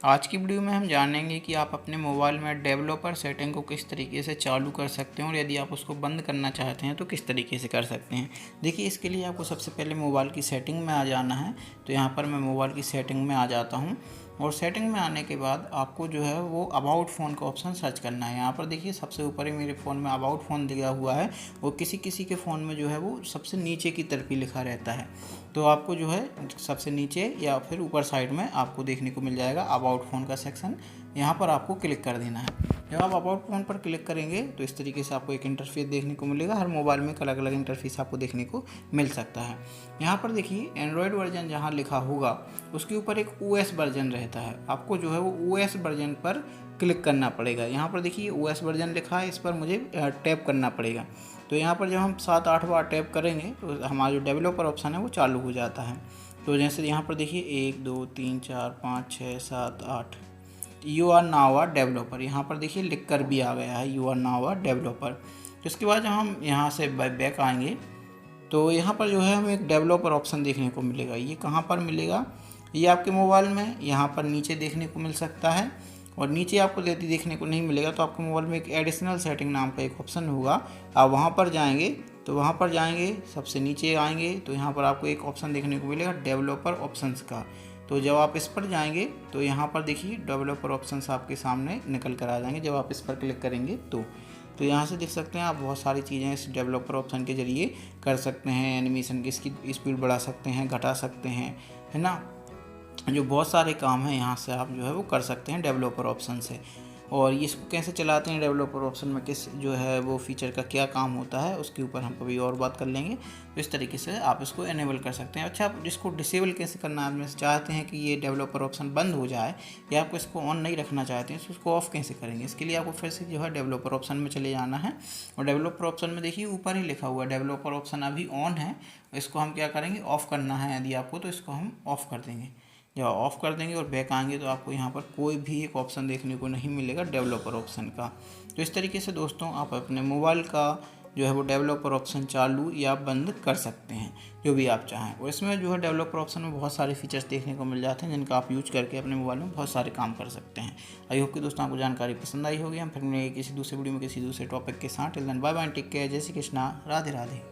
आज की वीडियो में हम जानेंगे कि आप अपने मोबाइल में डेवलपर सेटिंग को किस तरीके से चालू कर सकते हैं और यदि आप उसको बंद करना चाहते हैं तो किस तरीके से कर सकते हैं। देखिए, इसके लिए आपको सबसे पहले मोबाइल की सेटिंग में आ जाना है। तो यहाँ पर मैं मोबाइल की सेटिंग में आ जाता हूँ और सेटिंग में आने के बाद आपको जो है वो अबाउट फ़ोन का ऑप्शन सर्च करना है। यहाँ पर देखिए सबसे ऊपर ही मेरे फ़ोन में अबाउट फ़ोन दिया हुआ है और किसी किसी के फ़ोन में जो है वो सबसे नीचे की तरफ ही लिखा रहता है। तो आपको जो है सबसे नीचे या फिर ऊपर साइड में आपको देखने को मिल जाएगा अबाउट फ़ोन का सेक्शन। यहाँ पर आपको क्लिक कर देना है। जब आप अबाउट फ़ोन पर क्लिक करेंगे तो इस तरीके से आपको एक इंटरफेस देखने को मिलेगा। हर मोबाइल में अलग अलग इंटरफेस आपको देखने को मिल सकता है। यहाँ पर देखिए एंड्रॉयड वर्जन जहाँ लिखा होगा उसके ऊपर एक ओएस वर्जन रहता है। आपको जो है वो ओएस वर्जन पर क्लिक करना पड़ेगा। यहाँ पर देखिए ओएस वर्जन लिखा है, इस पर मुझे टैप करना पड़ेगा। तो यहाँ पर जब हम 7-8 बार टैप करेंगे तो हमारा जो डेवलपर ऑप्शन है वो चालू हो जाता है। तो जैसे यहाँ पर देखिए 1 2 3 4 5 6 7 8 you are now a developer, यहाँ पर देखिए लिख कर भी आ गया है you are now a developer. तो इसके बाद जब हम यहाँ से बैक आएंगे तो यहाँ पर जो है हमें एक डेवलपर ऑप्शन देखने को मिलेगा। ये कहाँ पर मिलेगा? ये आपके मोबाइल में यहाँ पर नीचे देखने को मिल सकता है और नीचे आपको यदि देखने को नहीं मिलेगा तो आपके मोबाइल में एक एडिशनल सेटिंग नाम का एक ऑप्शन होगा। आप वहाँ पर जाएंगे तो वहाँ पर जाएंगे सबसे नीचे आएंगे तो यहाँ पर आपको एक ऑप्शन देखने को मिलेगा डेवलपर ऑप्शंस का। तो जब आप इस पर जाएंगे तो यहाँ पर देखिए डेवलपर ऑप्शंस आपके सामने निकल कर आ जाएंगे जब आप इस पर क्लिक करेंगे तो यहाँ से देख सकते हैं आप बहुत सारी चीज़ें इस डेवलपर ऑप्शन के ज़रिए कर सकते हैं। एनिमेशन की इसकी स्पीड बढ़ा सकते हैं, घटा सकते हैं, है ना। जो बहुत सारे काम हैं यहाँ से आप जो है वो कर सकते हैं डेवलपर ऑप्शन से। और ये इसको कैसे चलाते हैं डेवलपर ऑप्शन में, किस जो है वो फीचर का क्या काम होता है, उसके ऊपर हम कभी और बात कर लेंगे। तो इस तरीके से आप इसको इनेबल कर सकते हैं। अच्छा, आप इसको डिसेबल कैसे करना है? आप में से चाहते हैं कि ये डेवलपर ऑप्शन बंद हो जाए या आपको इसको ऑन नहीं रखना चाहते हैं तो उसको ऑफ़ कैसे करेंगे? इसके लिए आपको फिर से जो है डेवलपर ऑप्शन में चले जाना है और डेवलपर ऑप्शन में देखिए ऊपर ही लिखा हुआ है डेवलपर ऑप्शन अभी ऑन है। इसको हम क्या करेंगे, ऑफ़ करना है यदि आपको, तो इसको हम ऑफ़ कर देंगे। जब ऑफ़ कर देंगे और बैक आएंगे तो आपको यहाँ पर कोई भी एक ऑप्शन देखने को नहीं मिलेगा डेवलपर ऑप्शन का। तो इस तरीके से दोस्तों आप अपने मोबाइल का जो है वो डेवलपर ऑप्शन चालू या बंद कर सकते हैं जो भी आप चाहें। और इसमें जो है डेवलपर ऑप्शन में बहुत सारे फीचर्स देखने को मिल जाते हैं जिनका आप यूज करके अपने मोबाइल में बहुत सारे काम कर सकते हैं। आई होप कि दोस्तों आपको जानकारी पसंद आई होगी। हम फिर मिलेंगे किसी दूसरे वीडियो में किसी दूसरे टॉपिक के साथ। Till then bye bye, take care, जय श्री कृष्णा, राधे राधे।